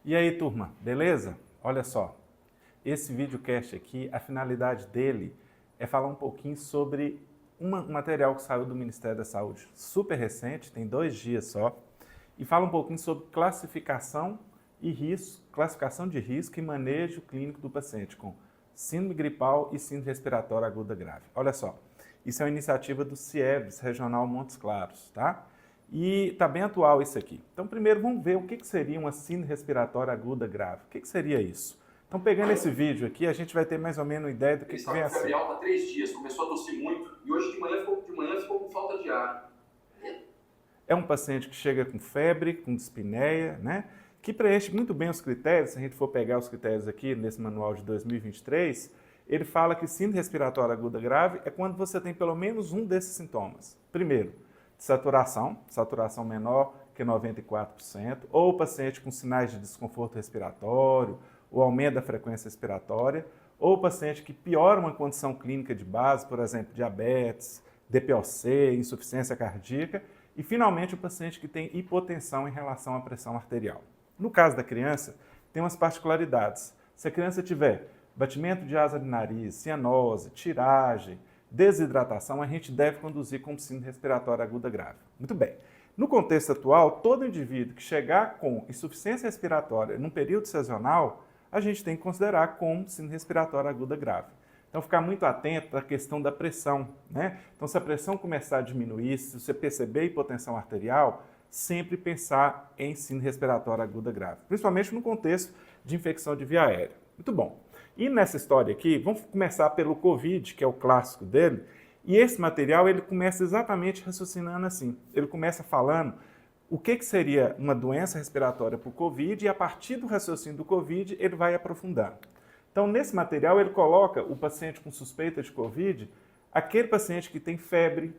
E aí, turma, beleza? Olha só, esse videocast aqui, a finalidade dele é falar um pouquinho sobre um material que saiu do Ministério da Saúde, super recente, tem 2 dias só, e fala um pouquinho sobre classificação e risco, classificação de risco e manejo clínico do paciente com síndrome gripal e síndrome respiratória aguda grave. Olha só, isso é uma iniciativa do CIEBS Regional Montes Claros, tá? E está bem atual isso aqui. Então, primeiro, vamos ver o que seria uma síndrome respiratória aguda grave. O que seria isso? Então, pegando esse vídeo aqui, a gente vai ter mais ou menos uma ideia do que vem a ser. Ele estava com febre alta há 3 dias, começou a tossir muito e hoje de manhã ficou com falta de ar. É um paciente que chega com febre, com dispneia, né? Que preenche muito bem os critérios. Se a gente for pegar os critérios aqui nesse manual de 2023, ele fala que síndrome respiratória aguda grave é quando você tem pelo menos um desses sintomas. Primeiro, saturação menor que 94%, ou paciente com sinais de desconforto respiratório, ou aumento da frequência respiratória, ou paciente que piora uma condição clínica de base, por exemplo, diabetes, DPOC, insuficiência cardíaca, e finalmente o paciente que tem hipotensão em relação à pressão arterial. No caso da criança, tem umas particularidades. Se a criança tiver batimento de asa de nariz, cianose, tiragem, desidratação, a gente deve conduzir como síndrome respiratória aguda grave. Muito bem. No contexto atual, todo indivíduo que chegar com insuficiência respiratória num período sazonal, a gente tem que considerar como síndrome respiratória aguda grave. Então, ficar muito atento à questão da pressão, né? Então, se a pressão começar a diminuir, se você perceber hipotensão arterial, sempre pensar em síndrome respiratória aguda grave, principalmente no contexto de infecção de via aérea. Muito bom. E nessa história aqui, vamos começar pelo COVID, que é o clássico dele, e esse material ele começa exatamente raciocinando assim. Ele começa falando o que seria uma doença respiratória por COVID e a partir do raciocínio do COVID ele vai aprofundando. Então, nesse material, ele coloca o paciente com suspeita de COVID, aquele paciente que tem febre,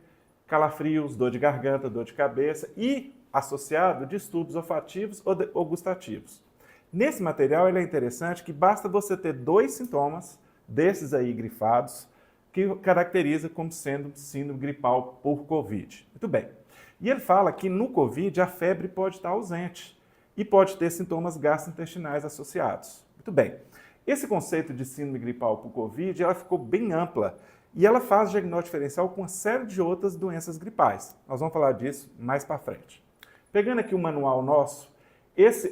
calafrios, dor de garganta, dor de cabeça e associado distúrbios olfativos ou gustativos. Nesse material, ele é interessante que basta você ter 2 sintomas, desses aí grifados, que caracteriza como sendo síndrome gripal por COVID. Muito bem. E ele fala que no COVID a febre pode estar ausente e pode ter sintomas gastrointestinais associados. Muito bem. Esse conceito de síndrome gripal por COVID, ela ficou bem ampla e ela faz diagnóstico diferencial com uma série de outras doenças gripais. Nós vamos falar disso mais para frente. Pegando aqui o manual nosso,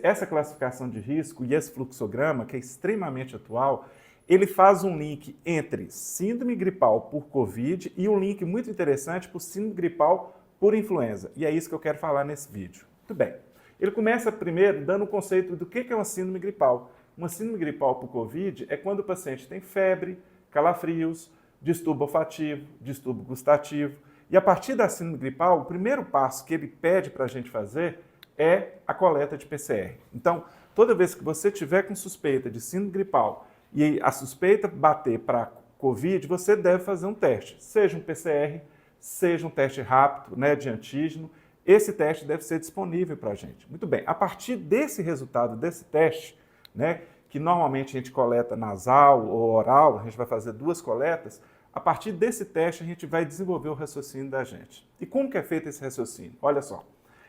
essa classificação de risco e esse fluxograma, que é extremamente atual, ele faz um link entre síndrome gripal por COVID e um link muito interessante por síndrome gripal por influenza. E é isso que eu quero falar nesse vídeo. Muito bem. Ele começa primeiro dando o conceito do que é uma síndrome gripal. Uma síndrome gripal por COVID é quando o paciente tem febre, calafrios, distúrbio olfativo, distúrbio gustativo. E a partir da síndrome gripal, o primeiro passo que ele pede para a gente fazer é a coleta de PCR. Então, toda vez que você tiver com suspeita de síndrome gripal e a suspeita bater para COVID, você deve fazer um teste, seja um PCR, seja um teste rápido, né, de antígeno. Esse teste deve ser disponível para a gente. Muito bem, a partir desse resultado, desse teste, né, que normalmente a gente coleta nasal ou oral, a gente vai fazer 2 coletas, a partir desse teste a gente vai desenvolver o raciocínio da gente. E como que é feito esse raciocínio? Olha só.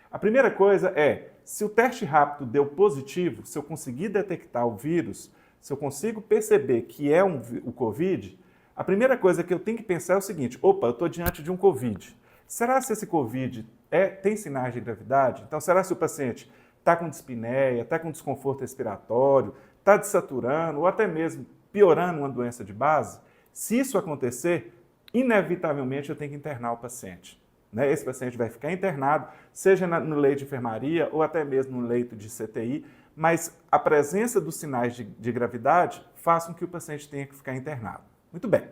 A primeira coisa é, se o teste rápido deu positivo, se eu conseguir detectar o vírus, se eu consigo perceber que é o COVID, a primeira coisa que eu tenho que pensar é o seguinte, opa, eu estou diante de um COVID. Será se esse COVID tem sinais de gravidade? Então, será se o paciente está com dispneia, está com desconforto respiratório, está desaturando ou até mesmo piorando uma doença de base? Se isso acontecer, inevitavelmente eu tenho que internar o paciente. Esse paciente vai ficar internado, seja no leito de enfermaria ou até mesmo no leito de CTI, mas a presença dos sinais de gravidade faz com que o paciente tenha que ficar internado. Muito bem.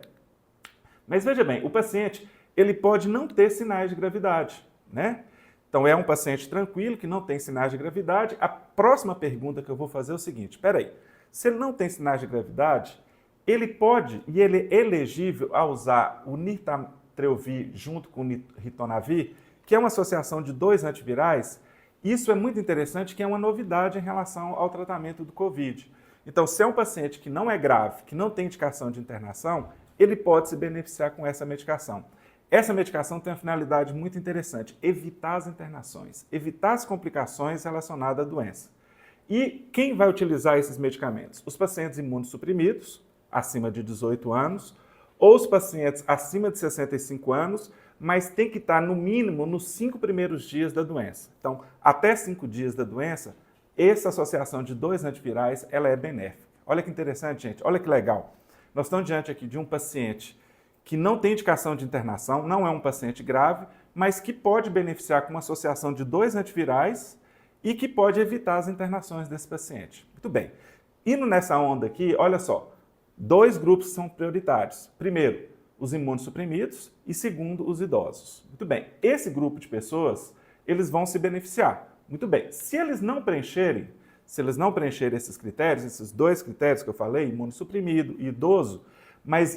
Mas veja bem, o paciente ele pode não ter sinais de gravidade, né? Então, é um paciente tranquilo, que não tem sinais de gravidade. A próxima pergunta que eu vou fazer é o seguinte, peraí, se ele não tem sinais de gravidade, ele pode e ele é elegível a usar o nirmatrelvir junto com o ritonavir, que é uma associação de 2 antivirais. Isso é muito interessante, que é uma novidade em relação ao tratamento do COVID. Então, se é um paciente que não é grave, que não tem indicação de internação, ele pode se beneficiar com essa medicação. Essa medicação tem uma finalidade muito interessante, evitar as internações, evitar as complicações relacionadas à doença. E quem vai utilizar esses medicamentos? Os pacientes imunossuprimidos, acima de 18 anos, ou os pacientes acima de 65 anos, mas tem que estar no mínimo nos 5 primeiros dias da doença. Então, até 5 dias da doença, essa associação de 2 antivirais, ela é benéfica. Olha que interessante, gente, olha que legal. Nós estamos diante aqui de um paciente que não tem indicação de internação, não é um paciente grave, mas que pode beneficiar com uma associação de 2 antivirais e que pode evitar as internações desse paciente. Muito bem. Indo nessa onda aqui, olha só, 2 grupos são prioritários. Primeiro, os imunossuprimidos e segundo, os idosos. Muito bem. Esse grupo de pessoas, eles vão se beneficiar. Muito bem. Se eles não preencherem esses critérios, esses 2 critérios que eu falei, imunossuprimido e idoso,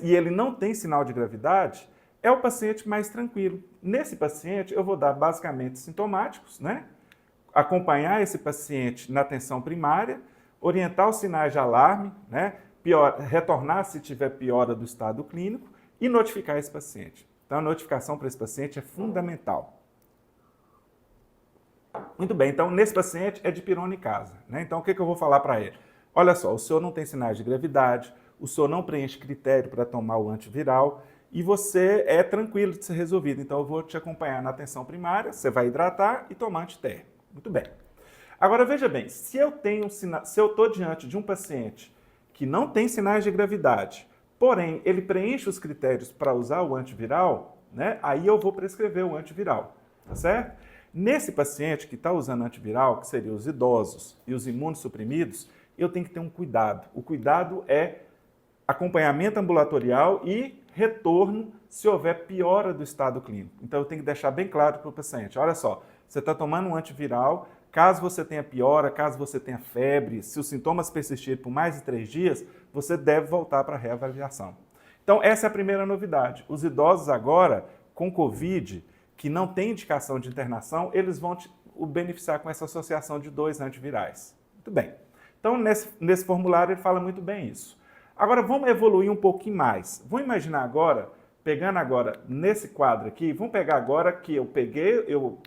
e ele não tem sinal de gravidade, é o paciente mais tranquilo. Nesse paciente, eu vou dar basicamente sintomáticos, né? Acompanhar esse paciente na atenção primária, orientar os sinais de alarme, né? Retornar se tiver piora do estado clínico e notificar esse paciente. Então, a notificação para esse paciente é fundamental. Muito bem, então, nesse paciente é dipirona em casa, né? Então, o que eu vou falar para ele? Olha só, o senhor não tem sinais de gravidade, o senhor não preenche critério para tomar o antiviral e você é tranquilo de ser resolvido. Então, eu vou te acompanhar na atenção primária, você vai hidratar e tomar antitérmico. Muito bem. Agora, veja bem, se eu estou diante de um paciente que não tem sinais de gravidade, porém, ele preenche os critérios para usar o antiviral, né? Aí eu vou prescrever o antiviral, tá certo? Nesse paciente que está usando antiviral, que seriam os idosos e os imunossuprimidos, eu tenho que ter um cuidado. O cuidado é acompanhamento ambulatorial e retorno se houver piora do estado clínico. Então, eu tenho que deixar bem claro para o paciente, olha só, você está tomando um antiviral, caso você tenha piora, caso você tenha febre, se os sintomas persistirem por mais de 3 dias, você deve voltar para a reavaliação. Então, essa é a primeira novidade. Os idosos agora, com Covid, que não tem indicação de internação, eles vão o beneficiar com essa associação de 2 antivirais. Muito bem. Então, nesse formulário, ele fala muito bem isso. Agora, vamos evoluir um pouquinho mais. Vamos imaginar agora, pegando agora nesse quadro aqui, vamos pegar agora que eu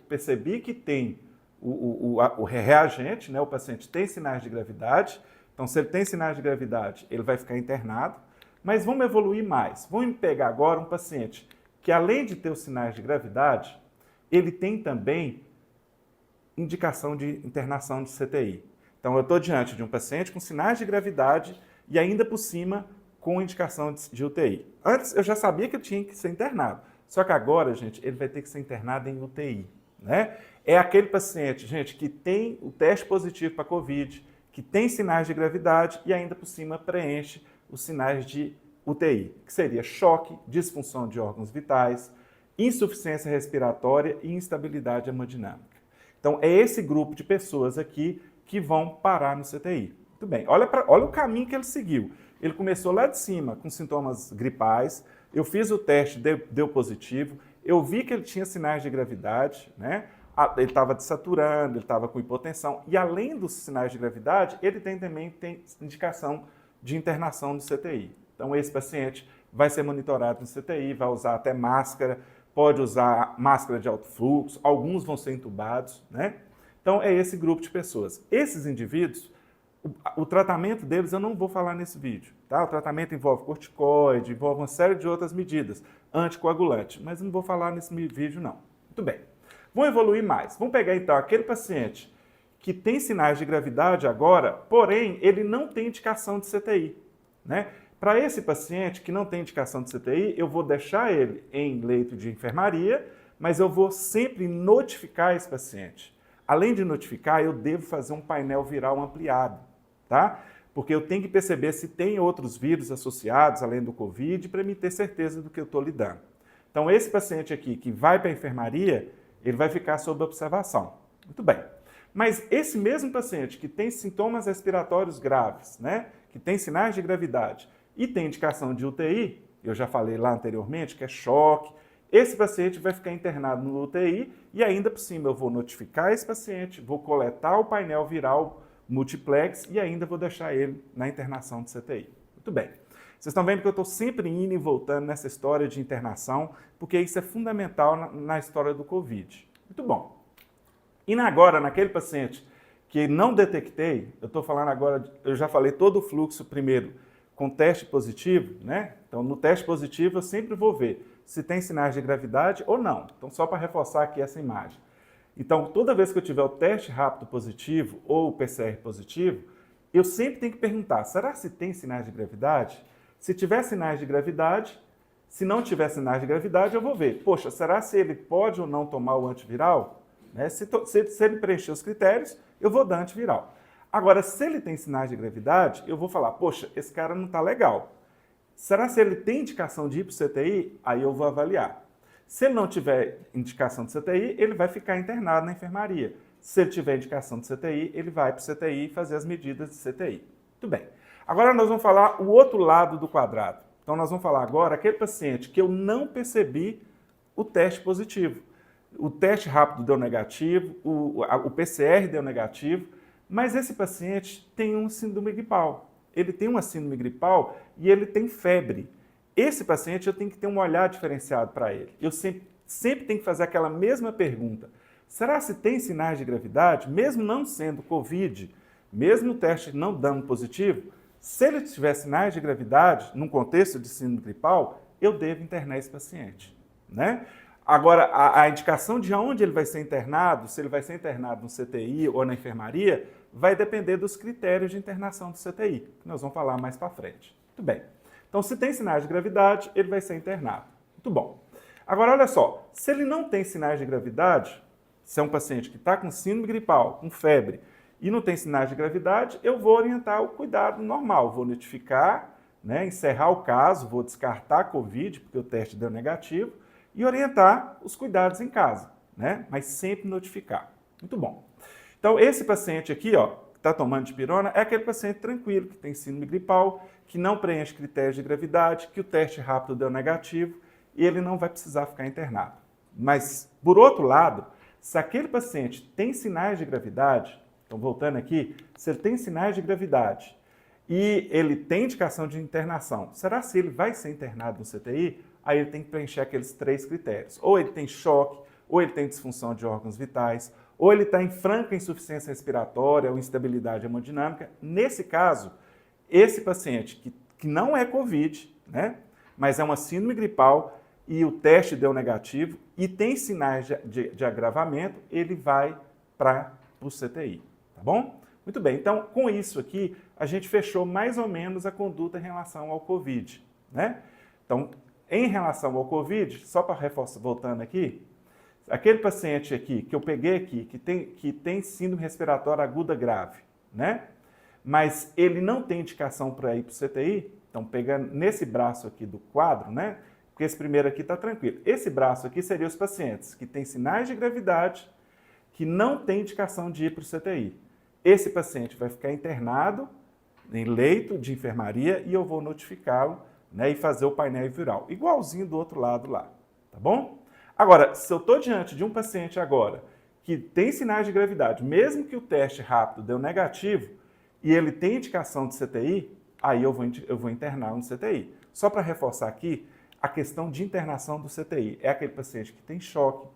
percebi que tem o reagente, né? O paciente tem sinais de gravidade. Então, se ele tem sinais de gravidade, ele vai ficar internado. Mas vamos evoluir mais. Vamos pegar agora um paciente que, além de ter os sinais de gravidade, ele tem também indicação de internação de CTI. Então, eu estou diante de um paciente com sinais de gravidade e ainda por cima com indicação de UTI. Antes, eu já sabia que eu tinha que ser internado. Só que agora, gente, ele vai ter que ser internado em UTI, né? É aquele paciente, gente, que tem o teste positivo para COVID, que tem sinais de gravidade e ainda por cima preenche os sinais de UTI, que seria choque, disfunção de órgãos vitais, insuficiência respiratória e instabilidade hemodinâmica. Então, é esse grupo de pessoas aqui que vão parar no CTI. Muito bem, olha o caminho que ele seguiu. Ele começou lá de cima com sintomas gripais, eu fiz o teste, deu positivo, eu vi que ele tinha sinais de gravidade, né? Ele estava desaturando, ele estava com hipotensão, e além dos sinais de gravidade, ele também tem indicação de internação no CTI. Então, esse paciente vai ser monitorado no CTI, vai usar até máscara, pode usar máscara de alto fluxo, alguns vão ser entubados, né? Então, é esse grupo de pessoas. Esses indivíduos, o tratamento deles eu não vou falar nesse vídeo, tá? O tratamento envolve corticoide, envolve uma série de outras medidas, anticoagulante, mas eu não vou falar nesse vídeo, não. Muito bem. Vamos evoluir mais. Vamos pegar, então, aquele paciente que tem sinais de gravidade agora, porém, ele não tem indicação de CTI, né? Para esse paciente que não tem indicação de CTI, eu vou deixar ele em leito de enfermaria, mas eu vou sempre notificar esse paciente. Além de notificar, eu devo fazer um painel viral ampliado, tá? Porque eu tenho que perceber se tem outros vírus associados, além do Covid, para me ter certeza do que eu estou lidando. Então, esse paciente aqui que vai para a enfermaria, ele vai ficar sob observação. Muito bem. Mas esse mesmo paciente que tem sintomas respiratórios graves, né? Que tem sinais de gravidade e tem indicação de UTI, eu já falei lá anteriormente, que é choque, esse paciente vai ficar internado no UTI e ainda por cima eu vou notificar esse paciente, vou coletar o painel viral multiplex e ainda vou deixar ele na internação de CTI. Muito bem. Vocês estão vendo que eu estou sempre indo e voltando nessa história de internação, porque isso é fundamental na história do Covid. Muito bom. E agora, naquele paciente que não detectei, eu estou falando agora, eu já falei todo o fluxo primeiro com teste positivo, né? Então, no teste positivo, eu sempre vou ver se tem sinais de gravidade ou não. Então, só para reforçar aqui essa imagem. Então, toda vez que eu tiver o teste rápido positivo ou o PCR positivo, eu sempre tenho que perguntar, será se tem sinais de gravidade? Se tiver sinais de gravidade, se não tiver sinais de gravidade, eu vou ver. Poxa, será se ele pode ou não tomar o antiviral? Né? Se ele preencher os critérios, eu vou dar antiviral. Agora, se ele tem sinais de gravidade, eu vou falar, poxa, esse cara não está legal. Será se ele tem indicação de ir para o CTI? Aí eu vou avaliar. Se ele não tiver indicação de CTI, ele vai ficar internado na enfermaria. Se ele tiver indicação de CTI, ele vai para o CTI fazer as medidas de CTI. Muito bem. Agora nós vamos falar o outro lado do quadrado. Então nós vamos falar agora aquele paciente que eu não percebi o teste positivo. O teste rápido deu negativo, o PCR deu negativo, mas esse paciente tem um síndrome gripal. Ele tem uma síndrome gripal e ele tem febre. Esse paciente eu tenho que ter um olhar diferenciado para ele. Eu sempre tenho que fazer aquela mesma pergunta. Será se tem sinais de gravidade, mesmo não sendo Covid, mesmo o teste não dando positivo? Se ele tiver sinais de gravidade, num contexto de síndrome gripal, eu devo internar esse paciente, né? Agora, a indicação de onde ele vai ser internado, se ele vai ser internado no CTI ou na enfermaria, vai depender dos critérios de internação do CTI, que nós vamos falar mais para frente. Muito bem. Então, se tem sinais de gravidade, ele vai ser internado. Muito bom. Agora, olha só, se ele não tem sinais de gravidade, se é um paciente que está com síndrome gripal, com febre, e não tem sinais de gravidade, eu vou orientar o cuidado normal, vou notificar, né, encerrar o caso, vou descartar a Covid, porque o teste deu negativo, e orientar os cuidados em casa, né, mas sempre notificar. Muito bom. Então, esse paciente aqui, ó, que está tomando dipirona, é aquele paciente tranquilo, que tem síndrome gripal, que não preenche critérios de gravidade, que o teste rápido deu negativo, e ele não vai precisar ficar internado. Mas, por outro lado, se aquele paciente tem sinais de gravidade, então voltando aqui, se ele tem sinais de gravidade e ele tem indicação de internação, será se ele vai ser internado no CTI? Aí ele tem que preencher aqueles 3 critérios. Ou ele tem choque, ou ele tem disfunção de órgãos vitais, ou ele está em franca insuficiência respiratória ou instabilidade hemodinâmica. Nesse caso, esse paciente que não é Covid, né, mas é uma síndrome gripal e o teste deu negativo e tem sinais de agravamento, ele vai para o CTI, tá bom? Muito bem, então com isso aqui, a gente fechou mais ou menos a conduta em relação ao Covid, né? Então, em relação ao Covid, só para reforçar, voltando aqui, aquele paciente aqui, que eu peguei aqui, que tem síndrome respiratória aguda grave, né? Mas ele não tem indicação para ir para o CTI, então pegando nesse braço aqui do quadro, né? Porque esse primeiro aqui está tranquilo. Esse braço aqui seria os pacientes que têm sinais de gravidade, que não tem indicação de ir para o CTI. Esse paciente vai ficar internado em leito de enfermaria e eu vou notificá-lo, né, e fazer o painel viral, igualzinho do outro lado lá, tá bom? Agora, se eu estou diante de um paciente agora que tem sinais de gravidade, mesmo que o teste rápido deu negativo e ele tem indicação de CTI, aí eu vou internar no CTI. Só para reforçar aqui, a questão de internação do CTI é aquele paciente que tem choque,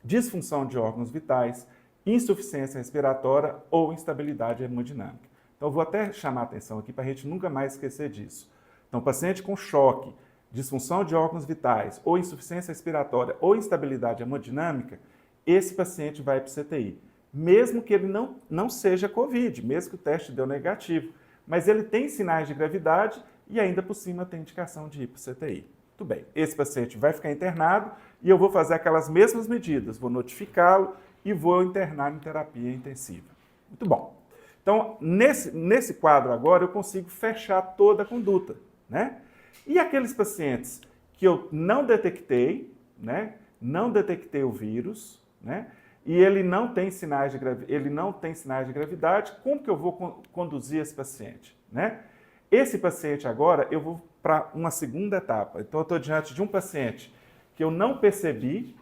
disfunção de órgãos vitais, insuficiência respiratória ou instabilidade hemodinâmica. Então, eu vou até chamar a atenção aqui para a gente nunca mais esquecer disso. Então, paciente com choque, disfunção de órgãos vitais, ou insuficiência respiratória, ou instabilidade hemodinâmica, esse paciente vai para o CTI. Mesmo que ele não seja Covid, mesmo que o teste deu negativo, mas ele tem sinais de gravidade e ainda por cima tem indicação de ir para o CTI. Muito bem, esse paciente vai ficar internado e eu vou fazer aquelas mesmas medidas, vou notificá-lo e vou internar em terapia intensiva. Muito bom. Então, nesse quadro agora, eu consigo fechar toda a conduta, né? E aqueles pacientes que eu não detectei, né? Não detectei o vírus, né? E ele não tem sinais de gravidade, como que eu vou conduzir esse paciente, né? Esse paciente agora, eu vou para uma segunda etapa. Então, eu estou diante de um paciente que eu não percebi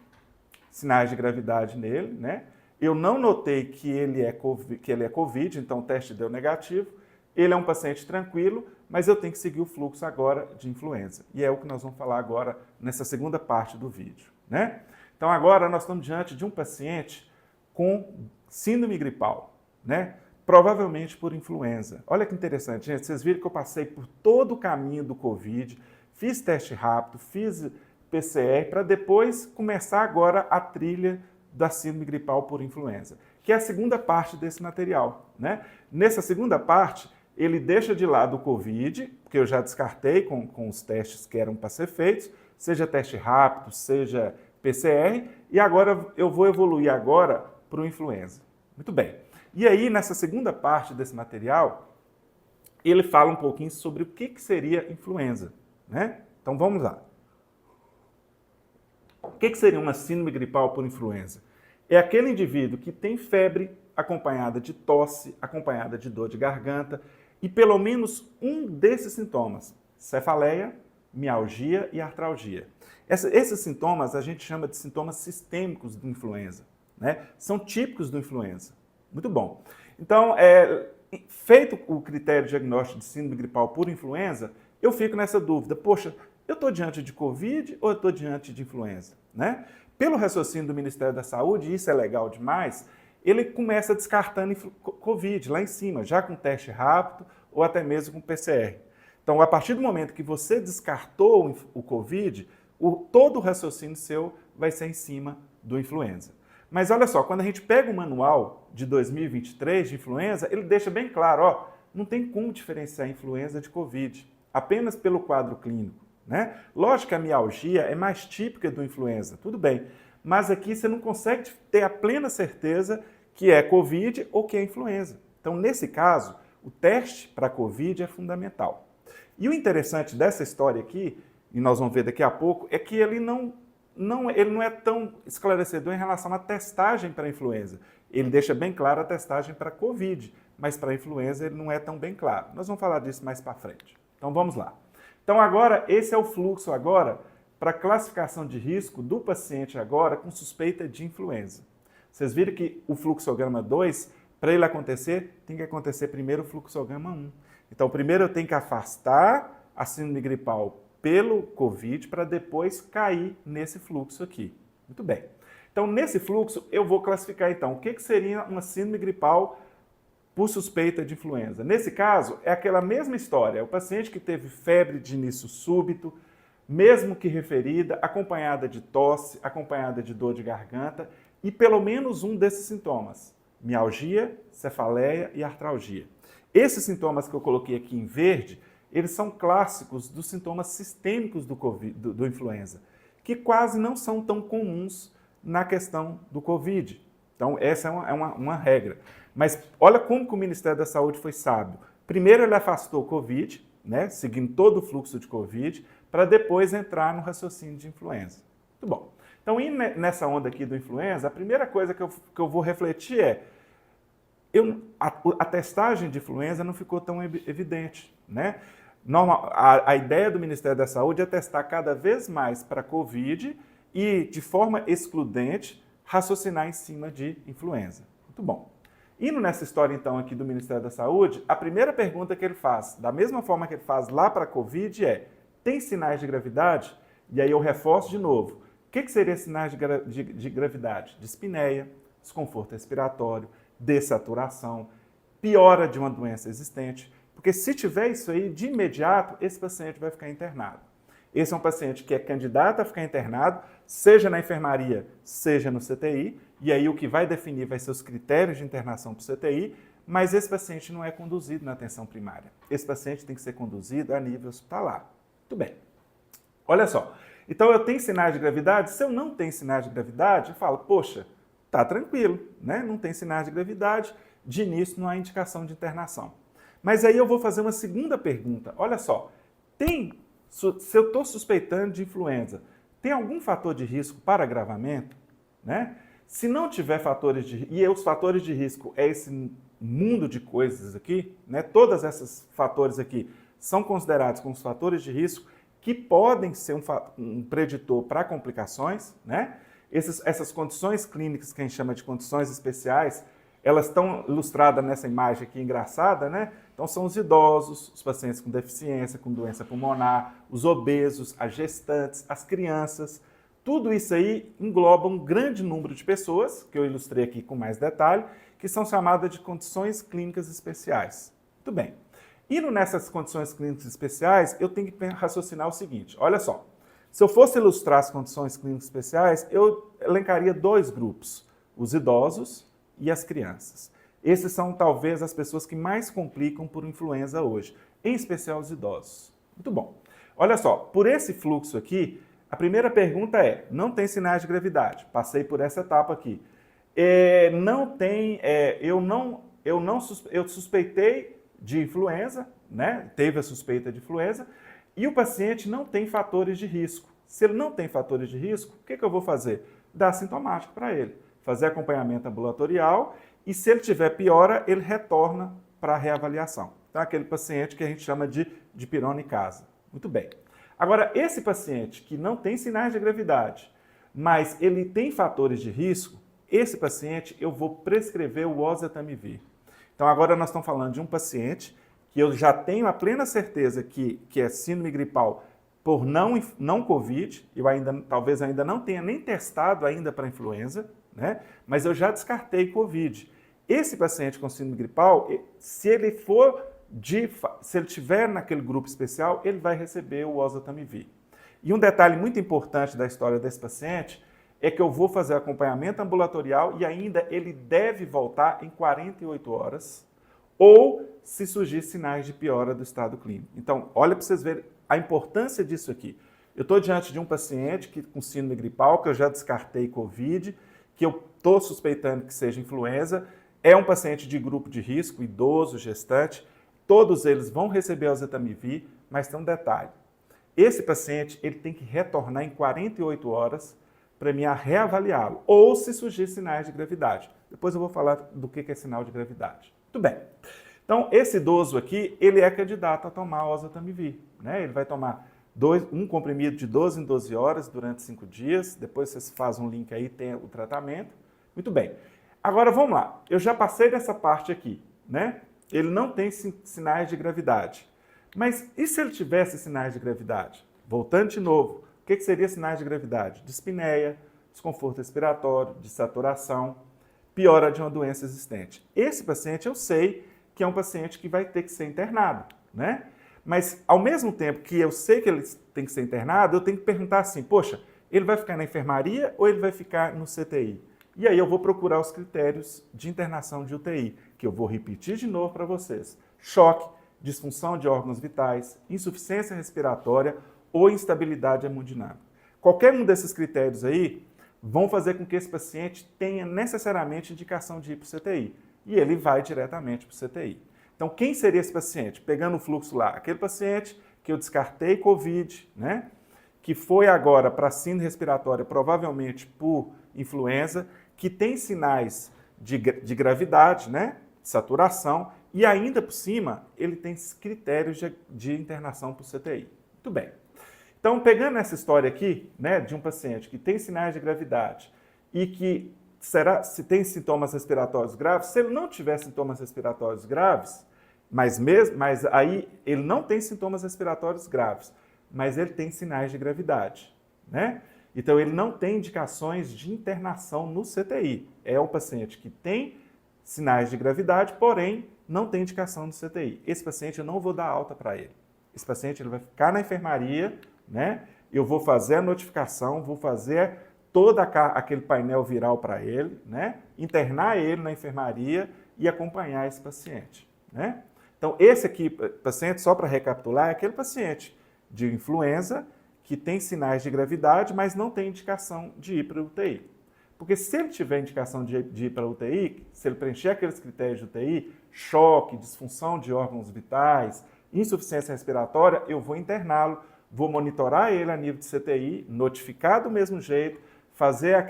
sinais de gravidade nele, né? Eu não notei que ele é COVID, então o teste deu negativo. Ele é um paciente tranquilo, mas eu tenho que seguir o fluxo agora de influenza. E é o que nós vamos falar agora nessa segunda parte do vídeo, né? Então agora nós estamos diante de um paciente com síndrome gripal, né? Provavelmente por influenza. Olha que interessante, gente, vocês viram que eu passei por todo o caminho do Covid, fiz teste rápido, fiz PCR, para depois começar agora a trilha da síndrome gripal por influenza, que é a segunda parte desse material, né? Nessa segunda parte, ele deixa de lado o Covid, que eu já descartei com os testes que eram para ser feitos, seja teste rápido, seja PCR, e agora eu vou evoluir agora para o influenza. Muito bem. E aí, nessa segunda parte desse material, ele fala um pouquinho sobre o que seria influenza, né? Então vamos lá. O que seria uma síndrome gripal por influenza? É aquele indivíduo que tem febre acompanhada de tosse, acompanhada de dor de garganta e pelo menos um desses sintomas, cefaleia, mialgia e artralgia. Esses sintomas a gente chama de sintomas sistêmicos do influenza, né? São típicos do influenza. Muito bom. Então, feito o critério diagnóstico de síndrome gripal por influenza, eu fico nessa dúvida, poxa, eu estou diante de Covid ou eu estou diante de influenza, né? Pelo raciocínio do Ministério da Saúde, e isso é legal demais, ele começa descartando Covid lá em cima, já com teste rápido ou até mesmo com PCR. Então, a partir do momento que você descartou o Covid, todo o raciocínio seu vai ser em cima do influenza. Mas olha só, quando a gente pega o manual de 2023 de influenza, ele deixa bem claro, ó, não tem como diferenciar influenza de Covid, apenas pelo quadro clínico, né? Lógico que a mialgia é mais típica do influenza, tudo bem, mas aqui você não consegue ter a plena certeza que é Covid ou que é influenza. Então, nesse caso, o teste para Covid é fundamental. E o interessante dessa história aqui, e nós vamos ver daqui a pouco, é que ele não é tão esclarecedor em relação à testagem para influenza. Ele deixa bem claro a testagem para Covid, mas para influenza ele não é tão bem claro. Nós vamos falar disso mais para frente. Então vamos lá. Então agora, esse é o fluxo agora para classificação de risco do paciente agora com suspeita de influenza. Vocês viram que o fluxograma 2, para ele acontecer, tem que acontecer primeiro o fluxograma 1. Então primeiro eu tenho que afastar a síndrome gripal pelo Covid para depois cair nesse fluxo aqui. Muito bem. Então, nesse fluxo, eu vou classificar, então, o que seria uma síndrome gripal por suspeita de influenza. Nesse caso, é aquela mesma história. É o paciente que teve febre de início súbito, mesmo que referida, acompanhada de tosse, acompanhada de dor de garganta e pelo menos um desses sintomas, mialgia, cefaleia e artralgia. Esses sintomas que eu coloquei aqui em verde, eles são clássicos dos sintomas sistêmicos do influenza, que quase não são tão comuns na questão do Covid. Então, essa é uma regra. Mas olha como que o Ministério da Saúde foi sábio. Primeiro, ele afastou o Covid, né, seguindo todo o fluxo de Covid, para depois entrar no raciocínio de influenza. Muito bom. Então, indo nessa onda aqui do influenza, a primeira coisa que eu vou refletir é a testagem de influenza não ficou tão evidente, né? A ideia do Ministério da Saúde é testar cada vez mais para Covid e, de forma excludente, raciocinar em cima de influenza. Muito bom. Indo nessa história, então, aqui do Ministério da Saúde, a primeira pergunta que ele faz, da mesma forma que ele faz lá para Covid, é: tem sinais de gravidade? E aí eu reforço de novo. O que seria sinais de gravidade? Dispneia, desconforto respiratório, dessaturação, piora de uma doença existente. Porque se tiver isso aí, de imediato, esse paciente vai ficar internado. Esse é um paciente que é candidato a ficar internado, seja na enfermaria, seja no CTI, e aí o que vai definir vai ser os critérios de internação para o CTI, mas esse paciente não é conduzido na atenção primária. Esse paciente tem que ser conduzido a nível hospitalar. Muito bem. Olha só. Então, eu tenho sinais de gravidade? Se eu não tenho sinais de gravidade, eu falo, poxa, tá tranquilo, né? Não tem sinais de gravidade, de início não há indicação de internação. Mas aí eu vou fazer uma segunda pergunta. Olha só, se eu estou suspeitando de influenza, tem algum fator de risco para agravamento? Né? Se não tiver fatores de risco, e os fatores de risco é esse mundo de coisas aqui, né? Todos esses fatores aqui são considerados como os fatores de risco que podem ser um preditor para complicações, né? Essas condições clínicas que a gente chama de condições especiais, elas estão ilustradas nessa imagem aqui engraçada, né? Então são os idosos, os pacientes com deficiência, com doença pulmonar, os obesos, as gestantes, as crianças, Tudo isso aí engloba um grande número de pessoas, que eu ilustrei aqui com mais detalhe, que são chamadas de condições clínicas especiais. Muito bem. Indo nessas condições clínicas especiais, eu tenho que raciocinar o seguinte, olha só. Se eu fosse ilustrar as condições clínicas especiais, eu elencaria dois grupos, os idosos e as crianças. Esses são talvez as pessoas que mais complicam por influenza hoje, em especial os idosos. Muito bom. Olha só, por esse fluxo aqui, a primeira pergunta é, não tem sinais de gravidade? Passei por essa etapa aqui. Eu suspeitei de influenza, né? Teve a suspeita de influenza, e o paciente não tem fatores de risco. Se ele não tem fatores de risco, o que eu vou fazer? Dar sintomático para ele, fazer acompanhamento ambulatorial, e se ele tiver piora, ele retorna para a reavaliação. Então, aquele paciente que a gente chama de dipirona em casa. Muito bem. Agora, esse paciente que não tem sinais de gravidade, mas ele tem fatores de risco, esse paciente eu vou prescrever o oseltamivir. Então, agora nós estamos falando de um paciente que eu já tenho a plena certeza que é síndrome gripal por não Covid, eu talvez ainda não tenha nem testado ainda para influenza, né? Mas eu já descartei Covid. Esse paciente com síndrome gripal, se ele estiver naquele grupo especial, ele vai receber o oseltamivir. E um detalhe muito importante da história desse paciente é que eu vou fazer acompanhamento ambulatorial e ainda ele deve voltar em 48 horas ou se surgir sinais de piora do estado clínico. Então, olha para vocês verem a importância disso aqui. Eu estou diante de um paciente com síndrome gripal, que eu já descartei Covid, que eu estou suspeitando que seja influenza, é um paciente de grupo de risco, idoso, gestante, todos eles vão receber oseltamivir, mas tem um detalhe. Esse paciente ele tem que retornar em 48 horas para mim reavaliá-lo, ou se surgir sinais de gravidade. Depois eu vou falar do que é sinal de gravidade. Muito bem. Então, esse idoso aqui, ele é candidato a tomar oseltamivir, né? Ele vai tomar um comprimido de 12 em 12 horas durante 5 dias, depois você faz um link aí, tem o tratamento. Muito bem. Agora, vamos lá. Eu já passei dessa parte aqui, né? Ele não tem sinais de gravidade. Mas e se ele tivesse sinais de gravidade? Voltando de novo, o que seria sinais de gravidade? Dispneia, desconforto respiratório, desaturação, piora de uma doença existente. Esse paciente eu sei que é um paciente que vai ter que ser internado, né? Mas ao mesmo tempo que eu sei que ele tem que ser internado, eu tenho que perguntar assim, poxa, ele vai ficar na enfermaria ou ele vai ficar no CTI? E aí eu vou procurar os critérios de internação de UTI, que eu vou repetir de novo para vocês. Choque, disfunção de órgãos vitais, insuficiência respiratória ou instabilidade hemodinâmica. Qualquer um desses critérios aí vão fazer com que esse paciente tenha necessariamente indicação de ir para o CTI. E ele vai diretamente para o CTI. Então, quem seria esse paciente? Pegando o fluxo lá, aquele paciente que eu descartei Covid, né? Que foi agora para síndrome respiratória, provavelmente por influenza, que tem sinais de gravidade, né? Saturação, e ainda por cima, ele tem critérios de internação para o CTI. Muito bem. Então, pegando essa história aqui, né, de um paciente que tem sinais de gravidade e que se tem sintomas respiratórios graves, se ele não tiver sintomas respiratórios graves, mas aí ele não tem sintomas respiratórios graves, mas ele tem sinais de gravidade, né? Então, ele não tem indicações de internação no CTI. É um paciente que tem sinais de gravidade, porém, não tem indicação no CTI. Esse paciente eu não vou dar alta para ele. Esse paciente ele vai ficar na enfermaria, né? Eu vou fazer a notificação, vou fazer todo aquele painel viral para ele, né? Internar ele na enfermaria e acompanhar esse paciente, né? Então, esse aqui, paciente, só para recapitular, é aquele paciente de influenza que tem sinais de gravidade, mas não tem indicação de ir para a UTI. Porque se ele tiver indicação de ir para a UTI, se ele preencher aqueles critérios de UTI, choque, disfunção de órgãos vitais, insuficiência respiratória, eu vou interná-lo, vou monitorar ele a nível de CTI, notificar do mesmo jeito, fazer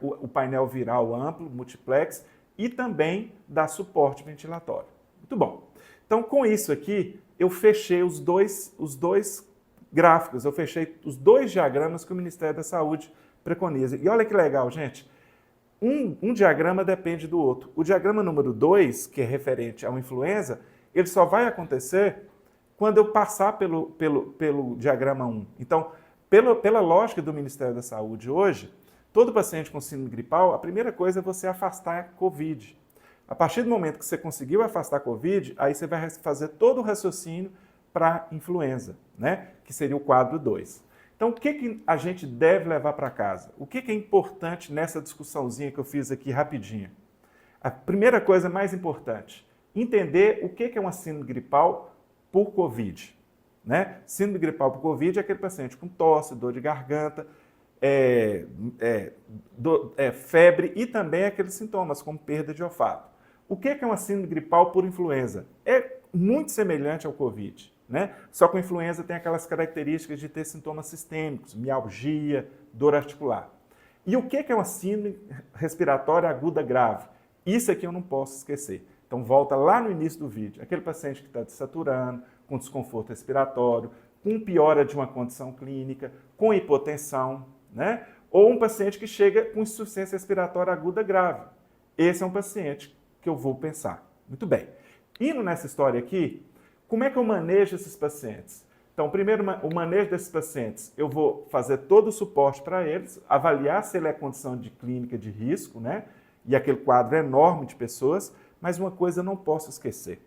o painel viral amplo, multiplex, e também dar suporte ventilatório. Muito bom. Então, com isso aqui, eu fechei os dois gráficos, eu fechei os dois diagramas que o Ministério da Saúde preconiza. E olha que legal, gente. Um diagrama depende do outro. O diagrama número 2, que é referente ao influenza, ele só vai acontecer quando eu passar pelo diagrama 1. Então, Pela lógica do Ministério da Saúde hoje, todo paciente com síndrome gripal, a primeira coisa é você afastar a COVID. A partir do momento que você conseguiu afastar a COVID, aí você vai fazer todo o raciocínio para influenza, né? Que seria o quadro 2. Então, o que a gente deve levar para casa? O que é importante nessa discussãozinha que eu fiz aqui rapidinho? A primeira coisa mais importante, entender o que é uma síndrome gripal por COVID. Né? Síndrome gripal por COVID é aquele paciente com tosse, dor de garganta, febre e também aqueles sintomas como perda de olfato. O que é uma síndrome gripal por influenza? É muito semelhante ao COVID, né? Só que a influenza tem aquelas características de ter sintomas sistêmicos, mialgia, dor articular. E o que é uma síndrome respiratória aguda grave? Isso aqui eu não posso esquecer. Então volta lá no início do vídeo, aquele paciente que está desaturando, com desconforto respiratório, com piora de uma condição clínica, com hipotensão, né? Ou um paciente que chega com insuficiência respiratória aguda grave. Esse é um paciente que eu vou pensar. Muito bem. Indo nessa história aqui, como é que eu manejo esses pacientes? Então, primeiro, o manejo desses pacientes, eu vou fazer todo o suporte para eles, avaliar se ele é condição de clínica de risco, né? E aquele quadro enorme de pessoas, mas uma coisa eu não posso esquecer.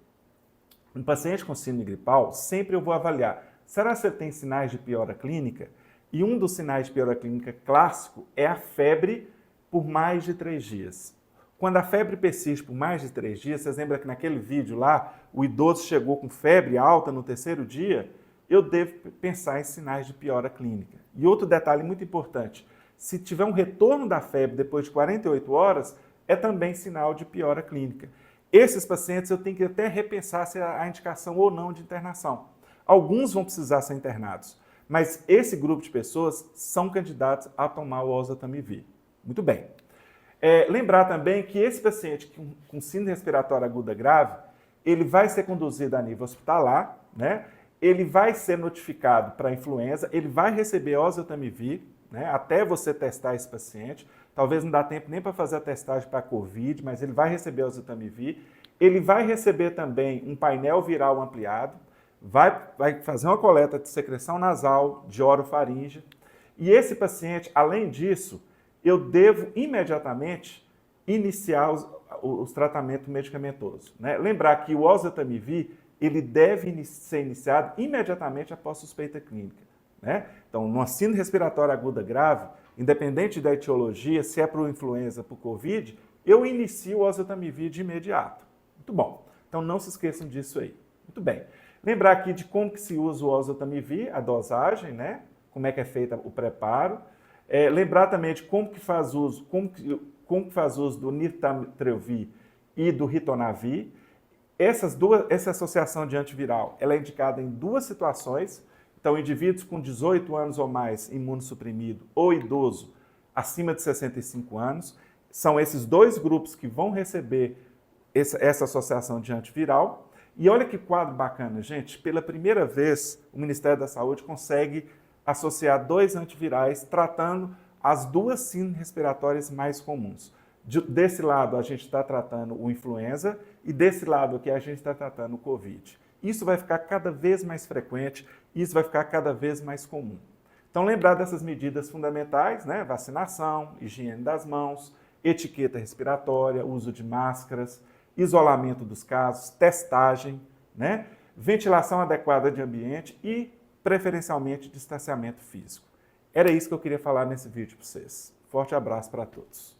Um paciente com síndrome gripal, sempre eu vou avaliar, será que ele tem sinais de piora clínica? E um dos sinais de piora clínica clássico é a febre por mais de 3 dias. Quando a febre persiste por mais de 3 dias, vocês lembram que naquele vídeo lá, o idoso chegou com febre alta no 3º dia, eu devo pensar em sinais de piora clínica. E outro detalhe muito importante, se tiver um retorno da febre depois de 48 horas, é também sinal de piora clínica. Esses pacientes eu tenho que até repensar se há indicação ou não de internação. Alguns vão precisar ser internados, mas esse grupo de pessoas são candidatos a tomar o oseltamivir. Muito bem. Lembrar também que esse paciente com síndrome respiratória aguda grave, ele vai ser conduzido a nível hospitalar, né? Ele vai ser notificado para influenza, ele vai receber oseltamivir, né? Até você testar esse paciente. Talvez não dá tempo nem para fazer a testagem para a COVID, mas ele vai receber o oseltamivir. Ele vai receber também um painel viral ampliado, vai fazer uma coleta de secreção nasal, de orofaringe. E esse paciente, além disso, eu devo imediatamente iniciar os tratamentos medicamentosos. Né? Lembrar que o oseltamivir, ele deve ser iniciado imediatamente após suspeita clínica. Né? Então, numa síndrome respiratória aguda grave, independente da etiologia, se é por influenza, por COVID, eu inicio o oseltamivir de imediato. Muito bom. Então, não se esqueçam disso aí. Muito bem. Lembrar aqui de como que se usa o oseltamivir, a dosagem, né? Como é que é feito o preparo. Lembrar também de como que faz uso do nirmatrelvir e do ritonavir. Essa associação de antiviral, ela é indicada em 2 situações. Então, indivíduos com 18 anos ou mais imunossuprimido ou idoso acima de 65 anos, são esses 2 grupos que vão receber essa associação de antiviral. E olha que quadro bacana, gente. Pela primeira vez, o Ministério da Saúde consegue associar 2 antivirais tratando as 2 síndromes respiratórias mais comuns. Desse lado, a gente está tratando o influenza e desse lado aqui, a gente está tratando o COVID. Isso vai ficar cada vez mais frequente, isso vai ficar cada vez mais comum. Então, lembrar dessas medidas fundamentais, né? Vacinação, higiene das mãos, etiqueta respiratória, uso de máscaras, isolamento dos casos, testagem, né? Ventilação adequada de ambiente e, preferencialmente, distanciamento físico. Era isso que eu queria falar nesse vídeo para vocês. Forte abraço para todos.